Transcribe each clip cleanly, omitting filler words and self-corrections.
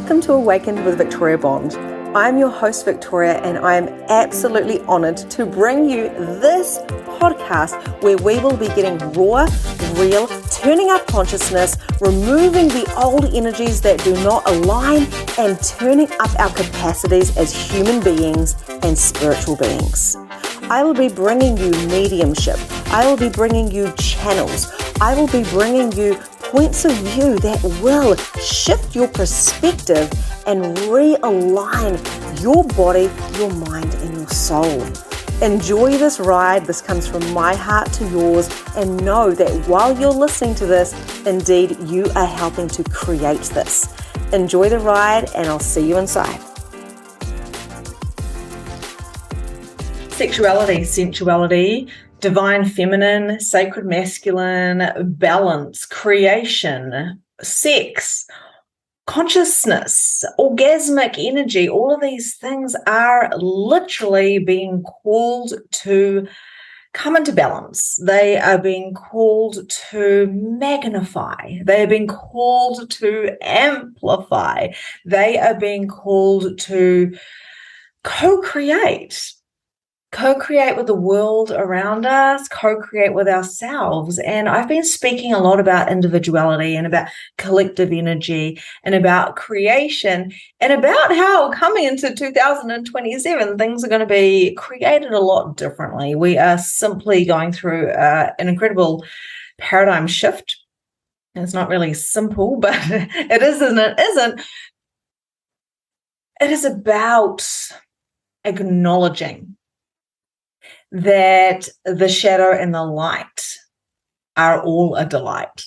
Welcome to Awakened with Victoria Bond. I'm your host, Victoria, and I am absolutely honored to bring you this podcast where we will be getting raw, real, turning up consciousness, removing the old energies that do not align, and turning up our capacities as human beings and spiritual beings. I will be bringing you mediumship. I will be bringing you channels. I will be bringing you points of view that will shift your perspective and realign your body, your mind, and your soul. Enjoy this ride. This comes from my heart to yours, and know that while you're listening to this, indeed you are helping to create this. Enjoy the ride, and I'll see you inside. Sexuality, sensuality, divine feminine, sacred masculine, balance, creation, sex, consciousness, orgasmic energy, all of these things are literally being called to come into balance. They are being called to magnify. They are being called to amplify. They are being called to co-create with the world around us, co-create with ourselves. And I've been speaking a lot about individuality and about collective energy and about creation and about how coming into 2027, things are going to be created a lot differently. We are simply going through an incredible paradigm shift. It's not really simple, but it is and it isn't. It is about acknowledging that the shadow and the light are all a delight.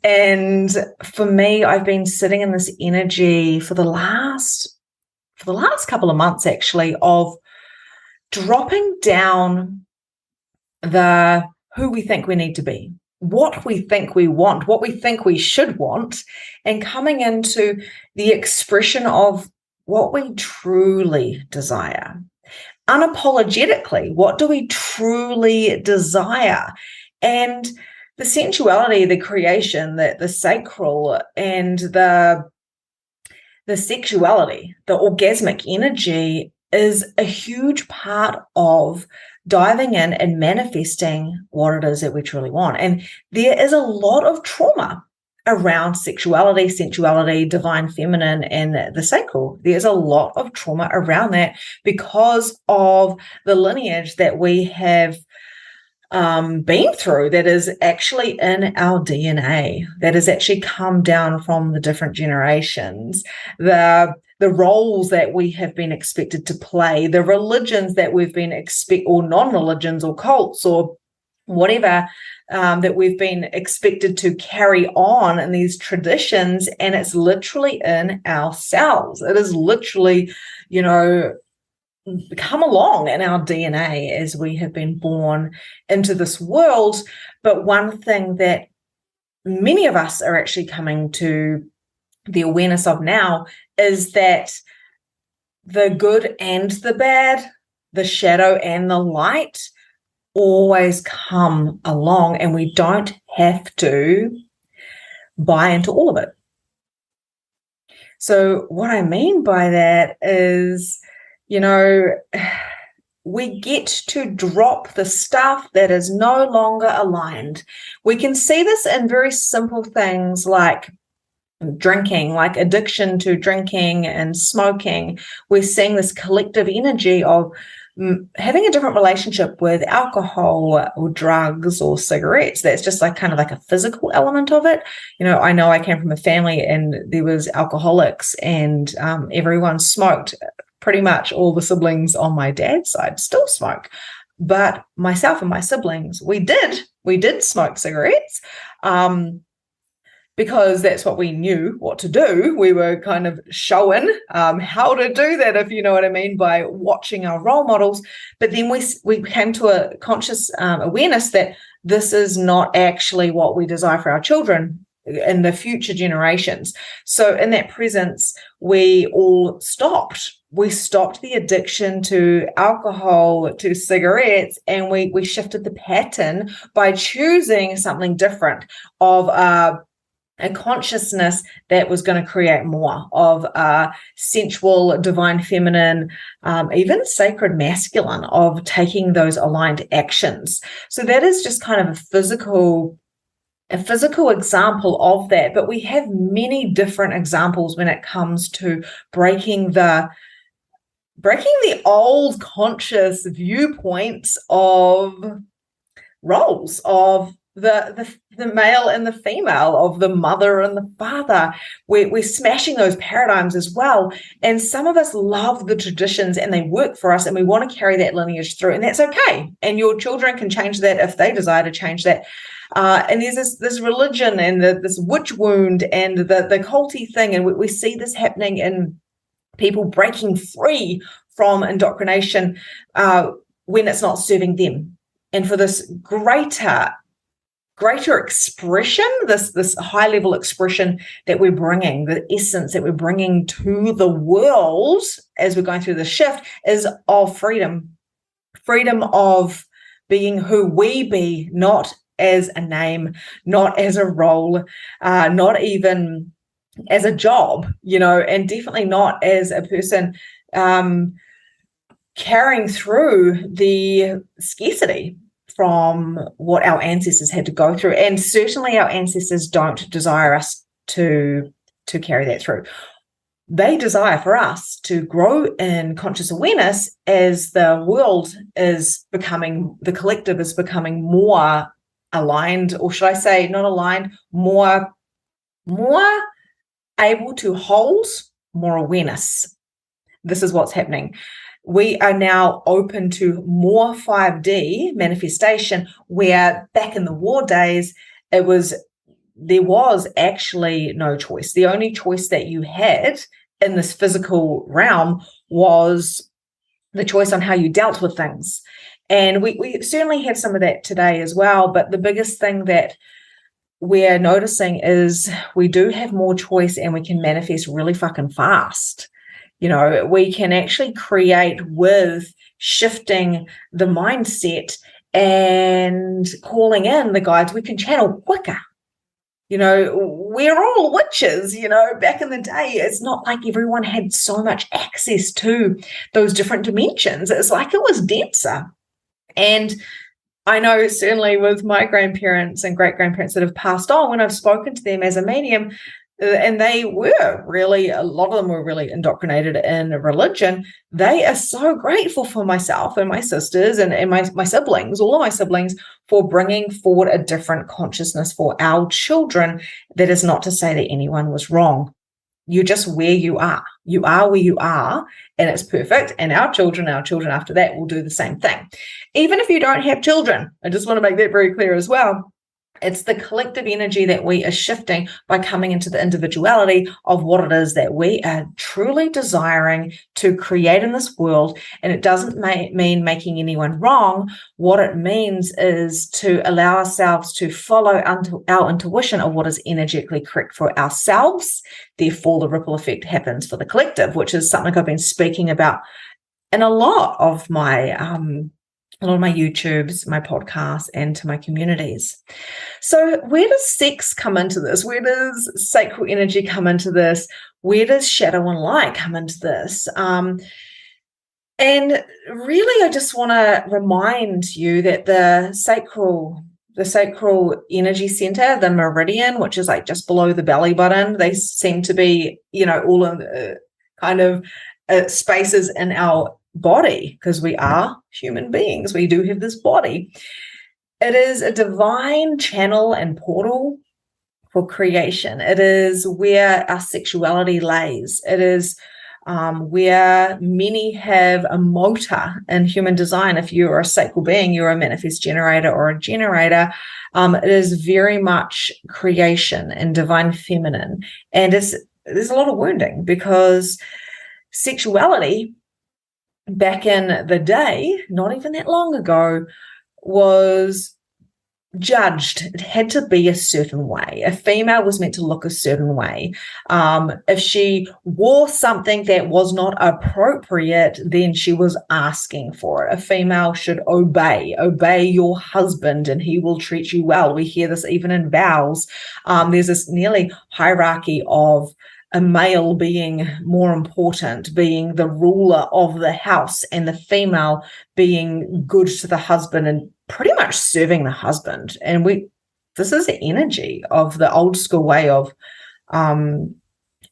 And for me, I've been sitting in this energy for the last couple of months, actually, of dropping down the who we think we need to be, what we think we want, what we think we should want, and coming into the expression of what we truly desire. Unapologetically, what do we truly desire? And the sensuality, the creation, the sacral, and the sexuality, the orgasmic energy is a huge part of diving in and manifesting what it is that we truly want. And there is a lot of trauma around sexuality, sensuality, divine feminine, and the sacral. There's a lot of trauma around that because of the lineage that we have been through, that is actually in our DNA, that has actually come down from the different generations, the roles that we have been expected to play, the religions that we've been or non-religions or cults or whatever that we've been expected to carry on in these traditions, and it's literally in our cells. It is literally, come along in our DNA as we have been born into this world. But one thing that many of us are actually coming to the awareness of now is that the good and the bad, the shadow and the light, always come along, and we don't have to buy into all of it. So what I mean by that is, we get to drop the stuff that is no longer aligned. We can see this in very simple things like drinking, like addiction to drinking and smoking. We're seeing this collective energy of having a different relationship with alcohol or drugs or cigarettes. That's just kind of like a physical element of it. I know I came from a family and there was alcoholics, and everyone smoked. Pretty much all the siblings on my dad's side still smoke, but myself and my siblings, we did smoke cigarettes. Because that's what we knew what to do. We were kind of shown how to do that, if you know what I mean, by watching our role models. But then we came to a conscious awareness that this is not actually what we desire for our children in the future generations. So in that presence, we all stopped. We stopped the addiction to alcohol, to cigarettes, and we shifted the pattern by choosing something different of a consciousness that was going to create more of a sensual, divine feminine, even sacred masculine, of taking those aligned actions. So that is just kind of a physical example of that. But we have many different examples when it comes to breaking the old conscious viewpoints of roles of the male and the female, of the mother and the father. We're smashing those paradigms as well. And some of us love the traditions and they work for us, and we want to carry that lineage through, and that's okay. And your children can change that if they desire to change that. And there's this religion and this witch wound and the culty thing, and we see this happening in people breaking free from indoctrination when it's not serving them. And for this greater expression, this high level expression that we're bringing, the essence that we're bringing to the world as we're going through the shift, is of freedom of being who we be, not as a name, not as a role, not even as a job, and definitely not as a person carrying through the scarcity from what our ancestors had to go through. And certainly our ancestors don't desire us to carry that through. They desire for us to grow in conscious awareness as the world is becoming, the collective is becoming more aligned, or should I say not aligned, more able to hold more awareness. This is what's happening. We are now open to more 5D manifestation, where back in the war days, there was actually no choice. The only choice that you had in this physical realm was the choice on how you dealt with things. And we certainly have some of that today as well. But the biggest thing that we're noticing is we do have more choice, and we can manifest really fucking fast. We can actually create with shifting the mindset and calling in the guides. We can channel quicker. We're all witches, back in the day. It's not like everyone had so much access to those different dimensions. It's like it was denser. And I know certainly with my grandparents and great-grandparents that have passed on, when I've spoken to them as a medium, and a lot of them were really indoctrinated in religion, they are so grateful for myself and my sisters and my siblings, all of my siblings, for bringing forward a different consciousness for our children. That is not to say that anyone was wrong. You're just where you are. You are where you are, and it's perfect. And our children after that will do the same thing. Even if you don't have children, I just want to make that very clear as well. It's the collective energy that we are shifting by coming into the individuality of what it is that we are truly desiring to create in this world. And it doesn't mean making anyone wrong. What it means is to allow ourselves to follow our intuition of what is energetically correct for ourselves. Therefore, the ripple effect happens for the collective, which is something I've been speaking about in a lot of my YouTubes, my podcasts, and to my communities. So where does sex come into this? Where does sacral energy come into this? Where does shadow and light come into this? And really, I just want to remind you that the sacral energy center, the meridian, which is like just below the belly button, they seem to be, all in the kind of spaces in our body, because we are human beings. We do have this body. It is a divine channel and portal for creation. It is where our sexuality lays. It is where many have a motor in human design. If you're a sacral being, you're a manifest generator or a generator. It is very much creation and divine feminine. And there's a lot of wounding, because sexuality back in the day, not even that long ago, was judged. It had to be a certain way. A female was meant to look a certain way. If she wore something that was not appropriate, then she was asking for it. A female should obey your husband and he will treat you well. We hear this even in vows. There's this nearly hierarchy of a male being more important, being the ruler of the house, and the female being good to the husband and pretty much serving the husband. And this is the energy of the old school way of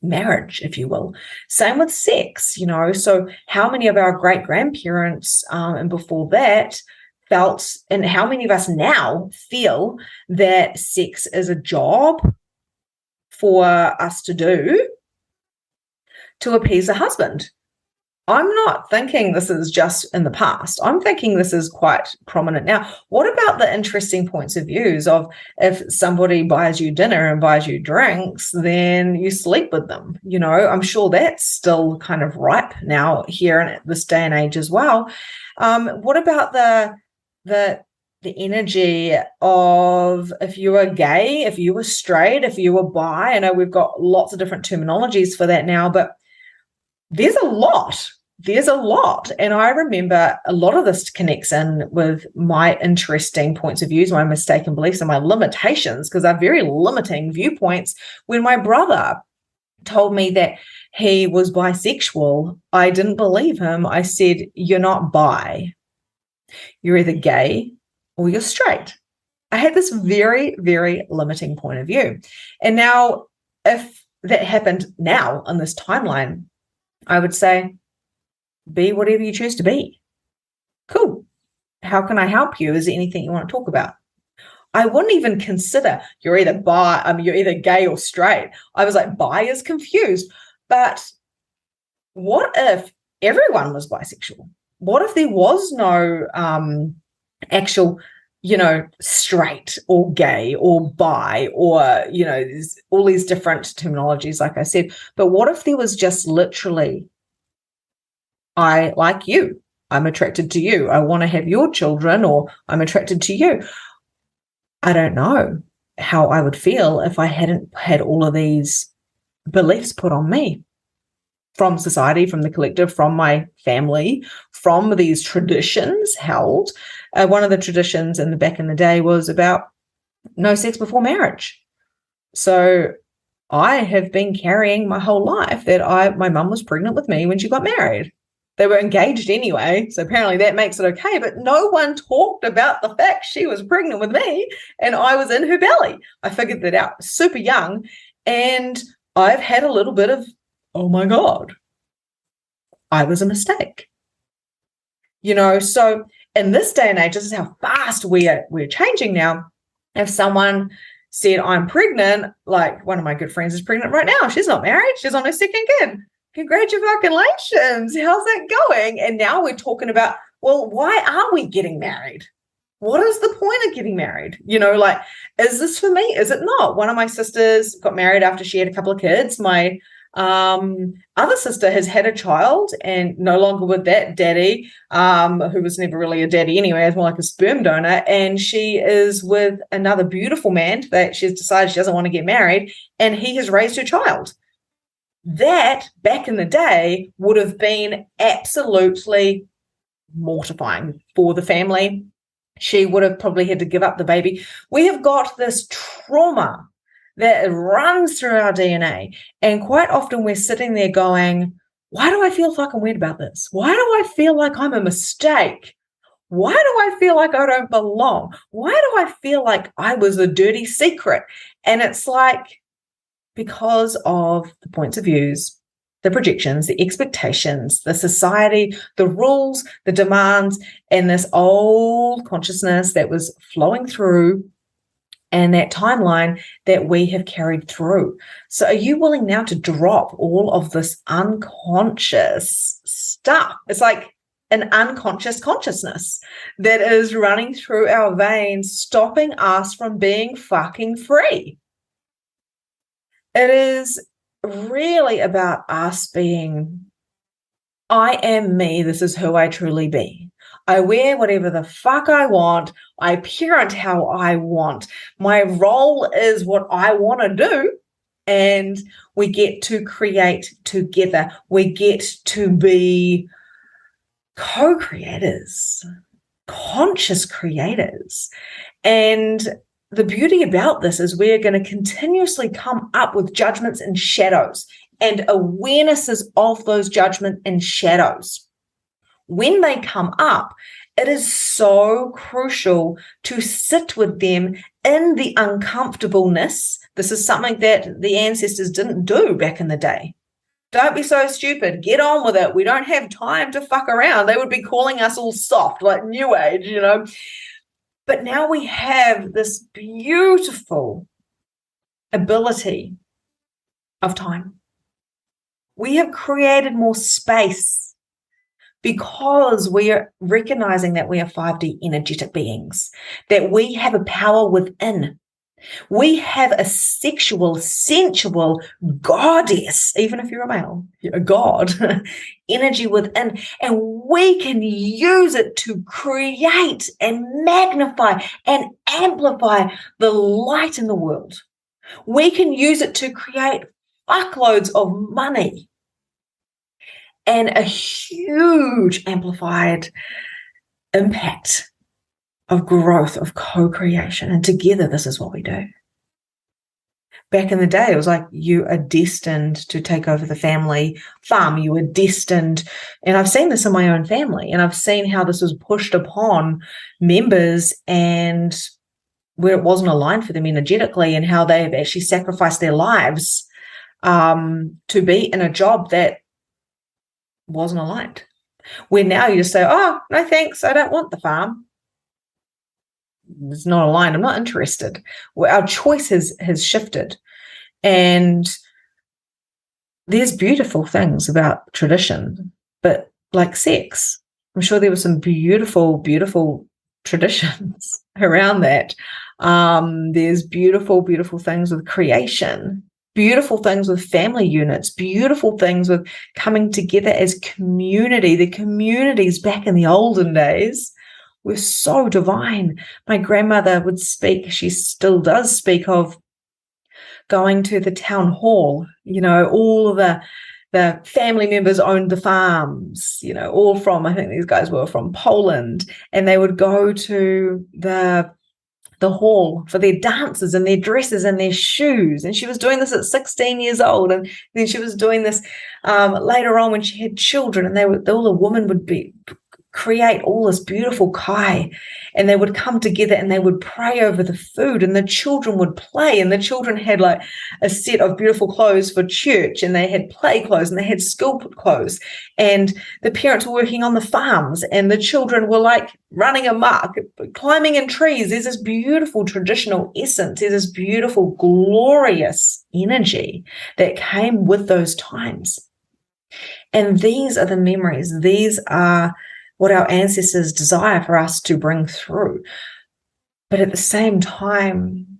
marriage, if you will. Same with sex, so how many of our great grandparents and before that felt, and how many of us now feel that sex is a job for us to do to appease a husband? I'm not thinking this is just in the past. I'm thinking this is quite prominent now. What about the interesting points of views of if somebody buys you dinner and buys you drinks, then you sleep with them? I'm sure that's still kind of ripe now here in this day and age as well. What about the energy of if you were gay, if you were straight, if you were bi? I know we've got lots of different terminologies for that now, but there's a lot. And I remember a lot of this connects in with my interesting points of views, my mistaken beliefs and my limitations, because they're very limiting viewpoints. When my brother told me that he was bisexual, I didn't believe him. I said, "You're not bi. You're either gay or you're straight." I had this very, very limiting point of view. And now, if that happened now on this timeline, I would say, be whatever you choose to be. Cool. How can I help you? Is there anything you want to talk about? I wouldn't even consider you're either gay or straight. I was like, bi is confused. But what if everyone was bisexual? What if there was no actual, straight or gay or bi or, there's all these different terminologies, like I said. But what if there was just literally, I like you, I'm attracted to you, I want to have your children, or I'm attracted to you? I don't know how I would feel if I hadn't had all of these beliefs put on me from society, from the collective, from my family, from these traditions held. One of the traditions back in the day was about no sex before marriage. So I have been carrying my whole life that my mum was pregnant with me when she got married. They were engaged anyway, so apparently that makes it okay, but no one talked about the fact she was pregnant with me and I was in her belly. I figured that out super young, and I've had a little bit of, oh my God, I was a mistake. So in this day and age, this is how fast we're changing now. If someone said, I'm pregnant, like one of my good friends is pregnant right now. She's not married. She's on her second kid. Congratulations. How's that going? And now we're talking about, well, why are we getting married? What is the point of getting married? Is this for me? Is it not? One of my sisters got married after she had a couple of kids. My other sister has had a child and no longer with that daddy, who was never really a daddy anyway, it's more like a sperm donor. And she is with another beautiful man that she's decided she doesn't want to get married, and he has raised her child. That back in the day would have been absolutely mortifying for the family. She would have probably had to give up the baby. We have got this trauma that runs through our DNA. And quite often we're sitting there going, why do I feel fucking weird about this? Why do I feel like I'm a mistake? Why do I feel like I don't belong? Why do I feel like I was a dirty secret? And it's like, because of the points of views, the projections, the expectations, the society, the rules, the demands, and this old consciousness that was flowing through and that timeline that we have carried through. So are you willing now to drop all of this unconscious stuff? It's like an unconscious consciousness that is running through our veins, stopping us from being fucking free. It is really about us being, I am me, this is who I truly be. I wear whatever the fuck I want. I parent how I want. My role is what I want to do. And we get to create together. We get to be co-creators, conscious creators. And the beauty about this is we're going to continuously come up with judgments and shadows and awarenesses of those judgment and shadows. When they come up, it is so crucial to sit with them in the uncomfortableness. This is something that the ancestors didn't do back in the day. Don't be so stupid. Get on with it. We don't have time to fuck around. They would be calling us all soft, like New Age, you know. But now we have this beautiful ability of time. We have created more space because we are recognizing that we are 5D energetic beings, that we have a power within. We have a sexual, sensual goddess, even if you're a male, a god, energy within, and we can use it to create and magnify and amplify the light in the world. We can use it to create fuckloads of money and a huge amplified impact of growth, of co-creation. And together, this is what we do. Back in the day, it was like you are destined to take over the family farm. You were destined. And I've seen this in my own family. And I've seen how this was pushed upon members and where it wasn't aligned for them energetically, and how they have actually sacrificed their lives to be in a job that wasn't aligned. Where now you just say, oh, no thanks, I don't want the farm. It's not aligned. I'm not interested. Well, our choice has shifted. And there's beautiful things about tradition, but like sex, I'm sure there were some beautiful, beautiful traditions around that. There's beautiful, beautiful things with creation, beautiful things with family units, beautiful things with coming together as community. The communities back in the olden days were so divine. My grandmother would speak, she still does speak of going to the town hall, you know, all of the family members owned the farms, you know, all from, I think these guys were from Poland, and they would go to the hall for their dances and their dresses and their shoes. And she was doing this at 16 years old. And then she was doing this later on when she had children, and all the women would create all this beautiful kai, and they would come together and they would pray over the food, and the children would play, and the children had like a set of beautiful clothes for church, and they had play clothes, and they had school clothes, and the parents were working on the farms, and the children were like running amok, climbing in trees. There's this beautiful traditional essence. There's this beautiful, glorious energy that came with those times. And these are the memories. These are what our ancestors desire for us to bring through. But at the same time,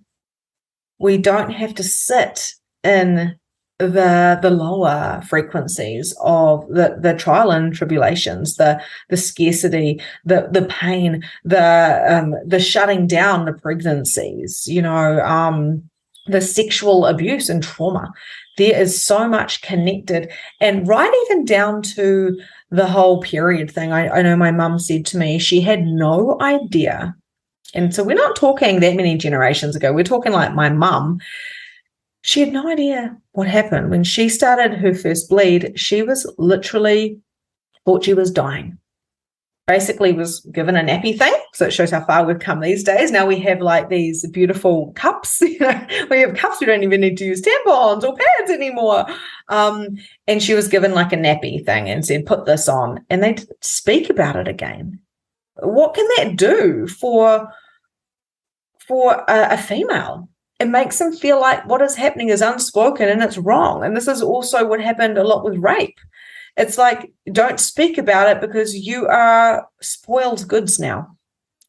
we don't have to sit in the lower frequencies of the trial and tribulations, the scarcity, the pain, the shutting down the pregnancies, you know, the sexual abuse and trauma. There is so much connected, and right even down to the whole period thing. I know my mum said to me, she had no idea. And so we're not talking that many generations ago. We're talking like my mum. She had no idea what happened. When she started her first bleed, she was literally thought she was dying. Basically was given a nappy thing. So it shows how far we've come these days. Now we have like these beautiful cups. You know, we have cups. We don't even need to use tampons or pads anymore. And she was given like a nappy thing and said, put this on. And they speak about it again. What can that do for a female? It makes them feel like what is happening is unspoken and it's wrong. And this is also what happened a lot with rape. It's like, don't speak about it because you are spoiled goods now.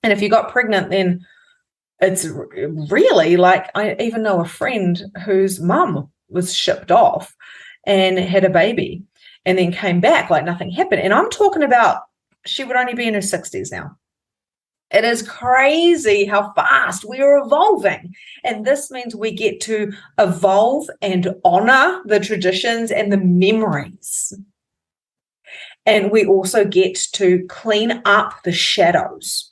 And if you got pregnant, then it's really like, I even know a friend whose mum was shipped off and had a baby and then came back like nothing happened. And I'm talking about she would only be in her 60s now. It is crazy how fast we are evolving. And this means we get to evolve and honor the traditions and the memories. And we also get to clean up the shadows,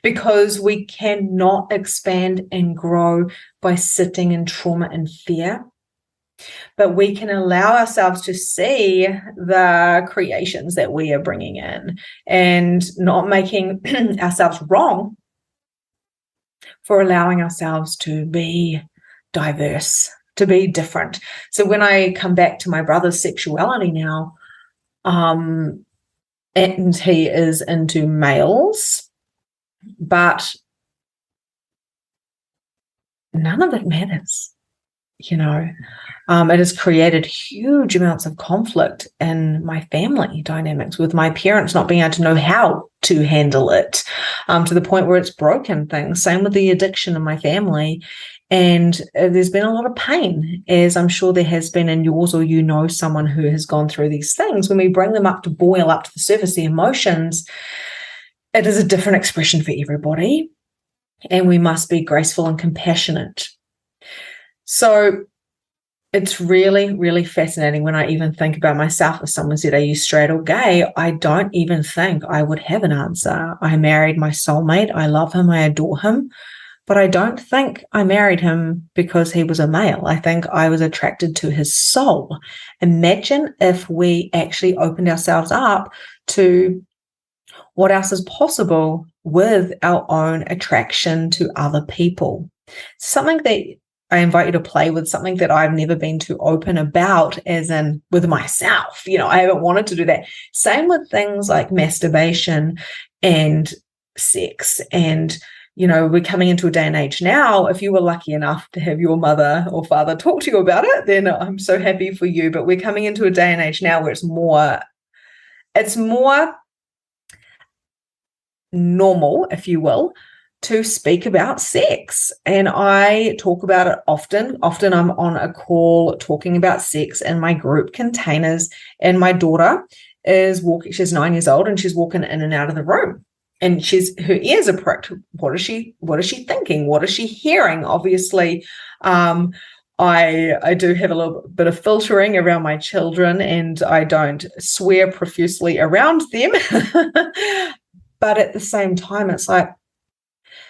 because we cannot expand and grow by sitting in trauma and fear. But we can allow ourselves to see the creations that we are bringing in and not making ourselves wrong for allowing ourselves to be diverse, to be different. So when I come back to my brother's sexuality now, and he is into males, but none of it matters. It has created huge amounts of conflict in my family dynamics, with my parents not being able to know how to handle it, to the point where it's broken things. Same with the addiction in my family. And there's been a lot of pain, as I'm sure there has been in yours, or someone who has gone through these things. When we bring them up to boil up to the surface, the emotions, it is a different expression for everybody. And we must be graceful and compassionate. So it's really, really fascinating when I even think about myself. If someone said, are you straight or gay? I don't even think I would have an answer. I married my soulmate. I love him. I adore him. But I don't think I married him because he was a male. I think I was attracted to his soul. Imagine if we actually opened ourselves up to what else is possible with our own attraction to other people. Something that I invite you to play with, something that I've never been too open about, as in with myself. I haven't wanted to do that. Same with things like masturbation and sex. And, we're coming into a day and age now. If you were lucky enough to have your mother or father talk to you about it, then I'm so happy for you. But we're coming into a day and age now where it's more normal, if you will, to speak about sex. And I talk about it often. Often I'm on a call talking about sex in my group containers, and my daughter is walking. She's 9 years old, and she's walking in and out of the room. And her ears are pricked. What is she thinking? What is she hearing? Obviously, I do have a little bit of filtering around my children, and I don't swear profusely around them. But at the same time, it's like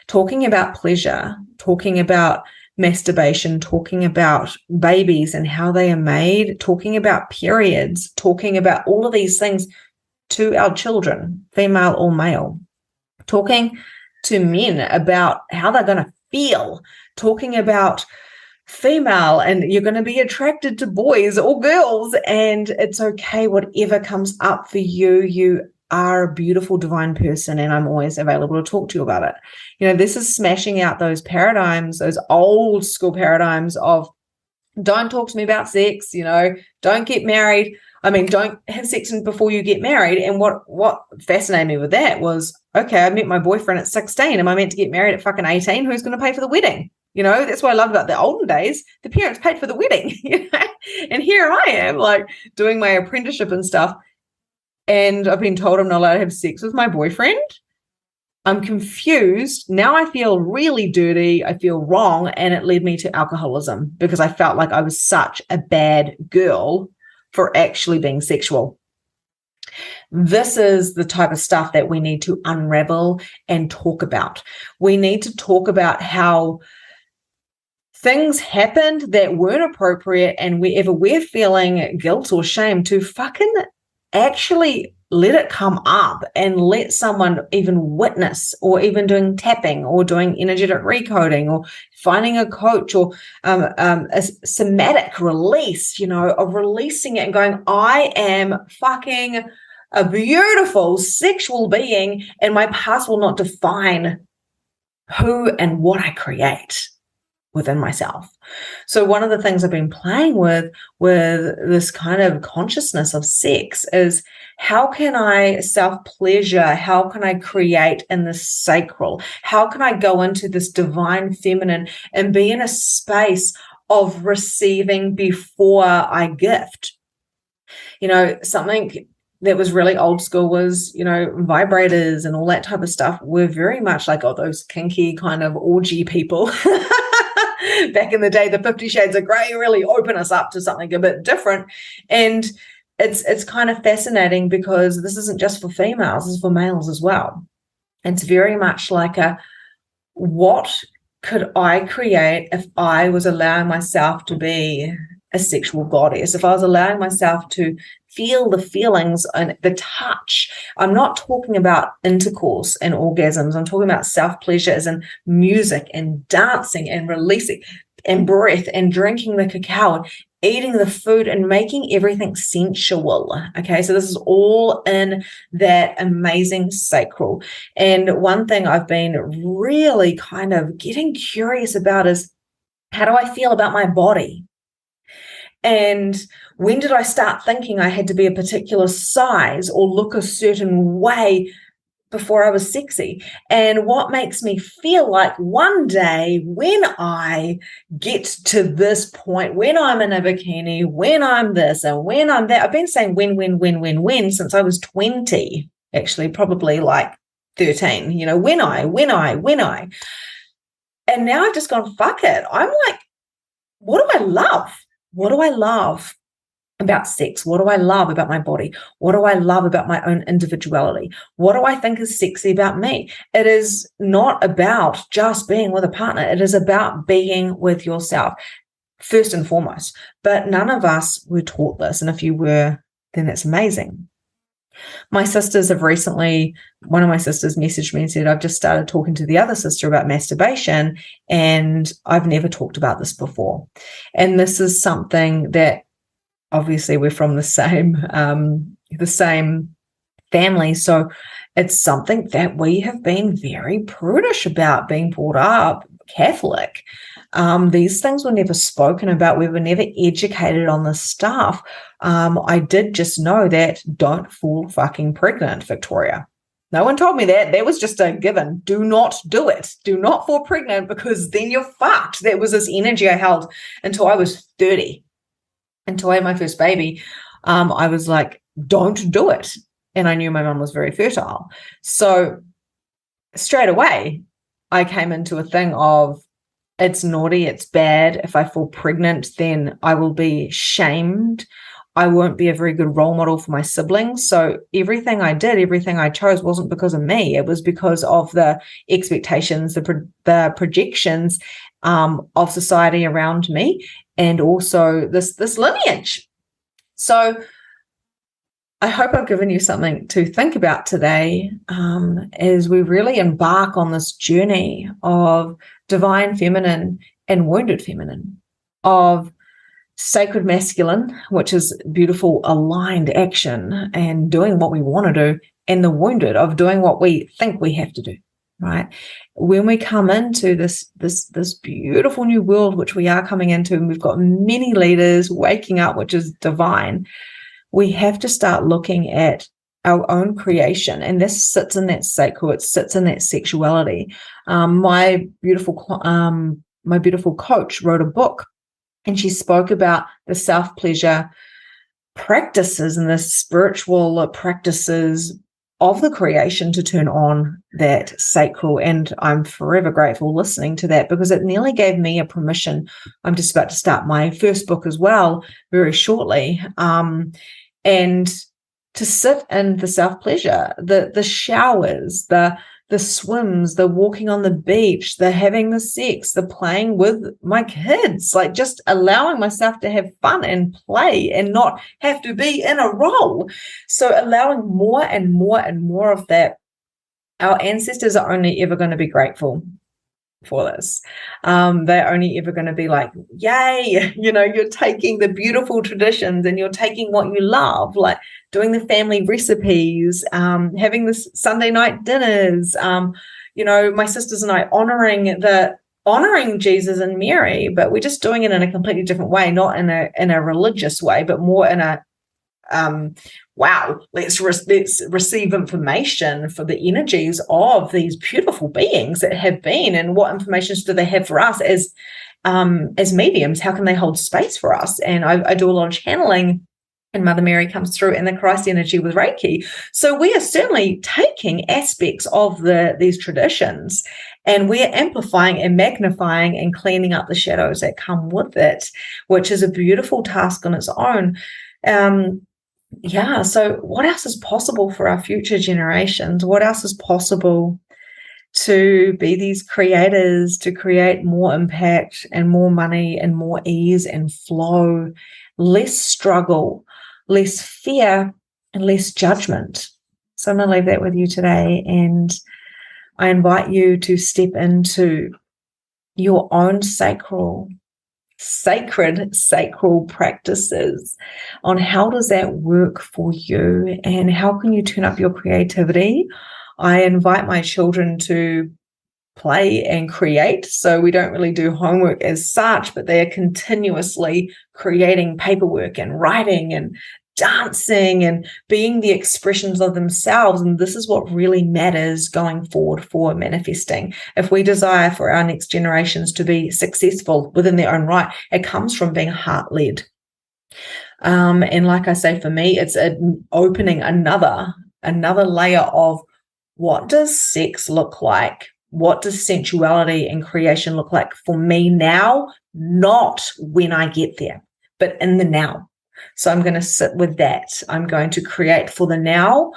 talking about pleasure, talking about masturbation, talking about babies and how they are made, talking about periods, talking about all of these things to our children, female or male, talking to men about how they're going to feel, talking about female and you're going to be attracted to boys or girls, and it's okay, whatever comes up for you. You are a beautiful divine person, and I'm always available to talk to you about it. This is smashing out those paradigms, those old school paradigms of don't talk to me about sex, don't get married. Don't have sex before you get married. And what fascinated me with that was, okay, I met my boyfriend at 16. Am I meant to get married at fucking 18? Who's going to pay for the wedding? That's what I love about the olden days. The parents paid for the wedding, and here I am, like doing my apprenticeship and stuff. And I've been told I'm not allowed to have sex with my boyfriend. I'm confused. Now I feel really dirty. I feel wrong. And it led me to alcoholism because I felt like I was such a bad girl for actually being sexual. This is the type of stuff that we need to unravel and talk about. We need to talk about how things happened that weren't appropriate, and wherever we're feeling guilt or shame, to fucking actually let it come up and let someone even witness, or even doing tapping or doing energetic recoding or finding a coach, or a somatic release, of releasing it and going, I am fucking a beautiful sexual being, and my past will not define who and what I create within myself. So one of the things I've been playing with this kind of consciousness of sex is, how can I self-pleasure? How can I create in the sacral? How can I go into this divine feminine and be in a space of receiving before I gift? Something that was really old school was, vibrators and all that type of stuff were very much like, those kinky kind of orgy people. Back in the day, the 50 Shades of Grey really opened us up to something a bit different. And it's kind of fascinating because this isn't just for females, it's for males as well. It's very much like what could I create if I was allowing myself to be a sexual goddess, if I was allowing myself to feel the feelings and the touch. I'm not talking about intercourse and orgasms. I'm talking about self-pleasures and music and dancing and releasing and breath and drinking the cacao and eating the food and making everything sensual. Okay, so this is all in that amazing sacral. And one thing I've been really kind of getting curious about is, how do I feel about my body? And when did I start thinking I had to be a particular size or look a certain way before I was sexy? And what makes me feel like one day when I get to this point, when I'm in a bikini, when I'm this and when I'm that, I've been saying when since I was 20, actually, probably like 13, when I. And now I've just gone, fuck it. I'm like, what do I love? What do I love about sex? What do I love about my body? What do I love about my own individuality? What do I think is sexy about me? It is not about just being with a partner. It is about being with yourself, first and foremost. But none of us were taught this. And if you were, then that's amazing. My sisters have recently, one of my sisters messaged me and said, I've just started talking to the other sister about masturbation, and I've never talked about this before. And this is something that obviously we're from the same family. So it's something that we have been very prudish about, being brought up Catholic. These things were never spoken about. We were never educated on this stuff. I did just know that don't fall fucking pregnant, Victoria. No one told me that. That was just a given. Do not do it. Do not fall pregnant, because then you're fucked. That was this energy I held until I was 30. Until I had my first baby. I was like, don't do it. And I knew my mum was very fertile. So straight away, I came into a thing of, it's naughty, it's bad. If I fall pregnant, then I will be shamed. I won't be a very good role model for my siblings. So everything I did, everything I chose wasn't because of me. It was because of the expectations, the projections of society around me, and also this lineage. So I hope I've given you something to think about today as we really embark on this journey of divine feminine and wounded feminine, of sacred masculine, which is beautiful aligned action and doing what we want to do, and the wounded of doing what we think we have to do, right? When we come into this beautiful new world, which we are coming into, and we've got many leaders waking up, which is divine, we have to start looking at our own creation, and this sits in that sacral. It sits in that sexuality. My beautiful coach wrote a book, and she spoke about the self-pleasure practices and the spiritual practices of the creation to turn on that sacral. And I'm forever grateful listening to that, because it nearly gave me a permission. I'm just about to start my first book as well very shortly. And to sit in the self-pleasure, the showers, the swims, the walking on the beach, the having the sex, the playing with my kids, like just allowing myself to have fun and play and not have to be in a role. So allowing more and more and more of that. Our ancestors are only ever going to be grateful for this. They're only ever going to be like, yay, you're taking the beautiful traditions and you're taking what you love, like doing the family recipes, having this Sunday night dinners, my sisters and I honoring Jesus and Mary, but we're just doing it in a completely different way, not in a religious way, but more in a wow, let's receive information for the energies of these beautiful beings that have been, and what information do they have for us as mediums? How can they hold space for us? And I do a lot of channeling and Mother Mary comes through, and the Christ energy with Reiki. So we are certainly taking aspects of these traditions, and we're amplifying and magnifying and cleaning up the shadows that come with it, which is a beautiful task on its own. So what else is possible for our future generations? What else is possible to be these creators, to create more impact and more money and more ease and flow, less struggle, less fear, and less judgment? So I'm going to leave that with you today, and I invite you to step into your own sacred practices on how does that work for you, and how can you turn up your creativity. I invite my children to play and create. So we don't really do homework as such, but they are continuously creating paperwork and writing and dancing and being the expressions of themselves. And this is what really matters going forward for manifesting. If we desire for our next generations to be successful within their own right, it comes from being heart-led. And like I say, for me, it's opening another layer of what does sex look like? What does sensuality and creation look like for me now? Not when I get there, but in the now. So I'm going to sit with that. I'm going to create for the now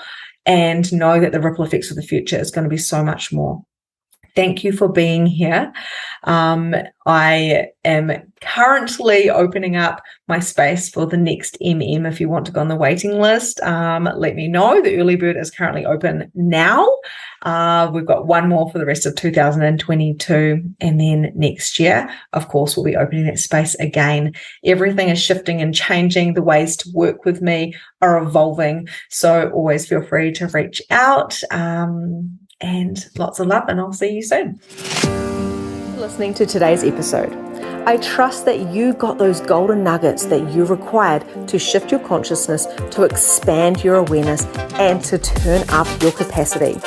and know that the ripple effects of the future is going to be so much more. Thank you for being here. I am currently opening up my space for the next MM. If you want to go on the waiting list, let me know. The early bird is currently open now. We've got one more for the rest of 2022. And then next year, of course, we'll be opening that space again. Everything is shifting and changing. The ways to work with me are evolving. So always feel free to reach out. And lots of love, and I'll see you soon. Listening to today's episode. I trust that you got those golden nuggets that you required to shift your consciousness, to expand your awareness, and to turn up your capacity.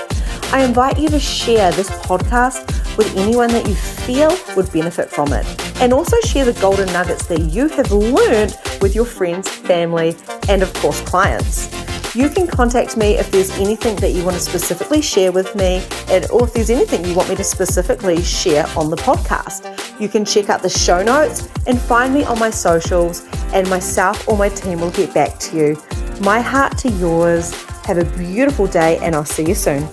I invite you to share this podcast with anyone that you feel would benefit from it. And also share the golden nuggets that you have learned with your friends, family, and of course, clients. You can contact me if there's anything that you want to specifically share with me, or if there's anything you want me to specifically share on the podcast. You can check out the show notes and find me on my socials, and myself or my team will get back to you. My heart to yours. Have a beautiful day, and I'll see you soon.